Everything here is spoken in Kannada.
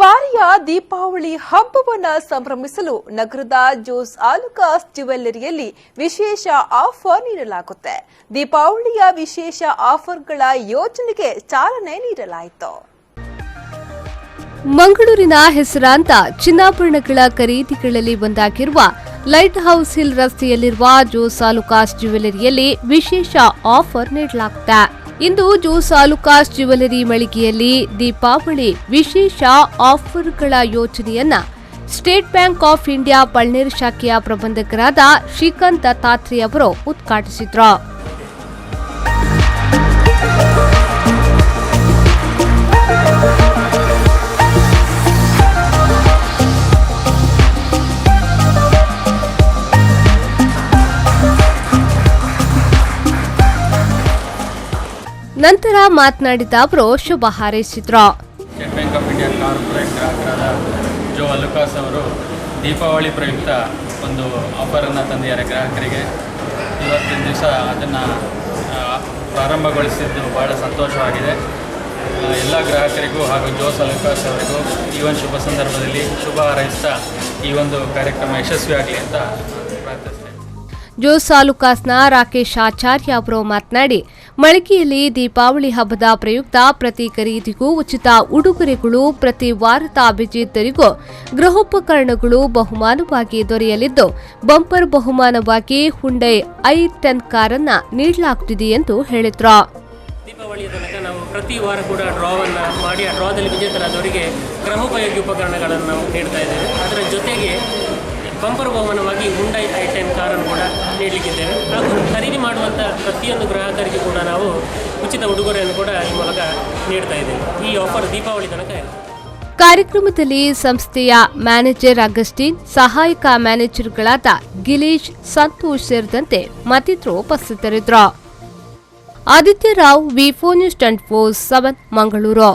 ಬಾರಿಯ ದೀಪಾವಳಿ ಹಬ್ಬವನ್ನ ಸಂಭ್ರಮಿಸಲು ನಗರದ ಜೋಸ್ ಆಲುಕಾಸ್ ಜ್ಯುವೆಲ್ಲರಿಯಲ್ಲಿ ವಿಶೇಷ ಆಫರ್ ನೀಡಲಾಗುತ್ತೆ. ದೀಪಾವಳಿಯ ವಿಶೇಷ ಆಫರ್ಗಳ ಯೋಜನೆಗೆ ಚಾಲನೆ ನೀಡಲಾಯಿತು. ಮಂಗಳೂರಿನ ಹೆಸರಾಂತ ಚಿನ್ನಾಭರಣಗಳ ಖರೀದಿಗಳಲ್ಲಿ ಒಂದಾಗಿರುವ ಲೈಟ್ ಹೌಸ್ ಹಿಲ್ ರಸ್ತೆಯಲ್ಲಿರುವ ಜೋಸ್ ಆಲುಕಾಸ್ ಜ್ಯುವೆಲ್ಲರಿಯಲ್ಲಿ ವಿಶೇಷ ಆಫರ್ ನೀಡಲಾಗಿದೆ. ಇಂದು ಜೋಸ್ ಆಲುಕಾಸ್ ಜ್ಯುವೆಲ್ಲರಿ ಮಳಿಗೆಯಲ್ಲಿ ದೀಪಾವಳಿ ವಿಶೇಷ ಆಫರ್ಗಳ ಯೋಜನೆಯನ್ನ ಸ್ಟೇಟ್ ಬ್ಯಾಂಕ್ ಆಫ್ ಇಂಡಿಯಾ ಪಳ್ನೇರು ಶಾಖೆಯ ಪ್ರಬಂಧಕರಾದ ಶ್ರೀಕಾಂತ್ ದತ್ತಾತ್ರೇಯ ಅವರು ಉದ್ಘಾಟಿಸಿದರು. ನಂತರ ಮಾತನಾಡಿದ ಅವರು ಶುಭ ಹಾರೈಸಿದ್ರು. State Bank of India corporate ಗ್ರಾಹಕರಾದ ಜೋ ಅಲುಕಾಸ್ ಅವರು ದೀಪಾವಳಿ ಪ್ರಯುಕ್ತ ಒಂದು ಆಫರನ್ನು ತಂದಿದ್ದಾರೆ ಗ್ರಾಹಕರಿಗೆ. ಇವತ್ತಿನ ದಿವಸ ಅದನ್ನು ಪ್ರಾರಂಭಗೊಳಿಸಿದ್ದು ಬಹಳ ಸಂತೋಷವಾಗಿದೆ. ಎಲ್ಲ ಗ್ರಾಹಕರಿಗೂ ಹಾಗೂ ಜೋಸ್ ಅಲುಕಾಸ್ ಅವರಿಗೂ ಈ ಒಂದು ಶುಭ ಸಂದರ್ಭದಲ್ಲಿ ಶುಭ ಹಾರೈಸ್ತಾ ಈ ಒಂದು ಕಾರ್ಯಕ್ರಮ ಯಶಸ್ವಿಯಾಗಲಿ ಅಂತ ಪ್ರಾರ್ಥಿಸ್ತೇನೆ. ಜೋಸ್ ಆಲುಕಾಸ್ನ ರಾಕೇಶ್ ಆಚಾರ್ಯ ಅವರು ಮಾತನಾಡಿ, ಮಳಿಗೆಯಲ್ಲಿ ದೀಪಾವಳಿ ಹಬ್ಬದ ಪ್ರಯುಕ್ತ ಪ್ರತಿ ಖರೀದಿಗೂ ಉಚಿತ ಉಡುಗೊರೆಗಳು, ಪ್ರತಿ ವಾರದ ಅಭಿಜಿತರಿಗೂ ಗೃಹೋಪಕರಣಗಳು ಬಹುಮಾನವಾಗಿ ದೊರೆಯಲಿದ್ದು, ಬಂಪರ್ ಬಹುಮಾನವಾಗಿ ಹುಂಡೈ i10 ಕಾರನ್ನು ನೀಡಲಾಗುತ್ತಿದೆ ಎಂದು ಹೇಳಿದರು. ದೀಪಾವಳಿಯ ತನಕ ನಾವು ಪ್ರತಿ ವಾರ ಕೂಡ ಡ್ರಾವನ್ನು ಮಾಡಿ ಆ ಡ್ರಾದಲ್ಲಿ ವಿಜೇತರಾದವರಿಗೆ ಗೃಹೋಪಯೋಗಿ ಉಪಕರಣಗಳನ್ನು ನಾವು ನೀಡ್ತಾ ಇದ್ದೇವೆ. ಅದರ ಜೊತೆಗೆ ಬಂಪರ್ ಬಹುಮಾನವಾಗಿ ಹುಂಡೈ i10 ಕಾರನ್ನು ಕೂಡ ನೀಡಲಿಕ್ಕಿದ್ದೇವೆ. ಹಾಗೂ ಖರೀದಿ ಮಾಡುವಂಥ ಪ್ರತಿಯೊಂದು ಗ್ರಾಹಕರಿಗೆ ಕೂಡ ನಾವು ಉಚಿತ ಉಡುಗೊರೆಯನ್ನು ಕೂಡ ಈ ಮೂಲಕ ನೀಡ್ತಾ ಇದ್ದೇವೆ. ಈ ಆಫರ್ ದೀಪಾವಳಿ ತನಕ ಇದೆ. ಕಾರ್ಯಕ್ರಮದಲ್ಲಿ ಸಂಸ್ಥೆಯ ಮ್ಯಾನೇಜರ್ ಅಗಸ್ಟಿನ್, ಸಹಾಯಕ ಮ್ಯಾನೇಜರ್ಗಳಾದ ಗಿಲೀಶ್, ಸಂತೋಷ್ ಸೇರಿದಂತೆ ಮತ್ತಿತರರು ಉಪಸ್ಥಿತರಿದ್ದರು. ಆದಿತ್ಯ ರಾವ್, ವಿ4 ನ್ಯೂಸ್ 24/7 ಮಂಗಳೂರು.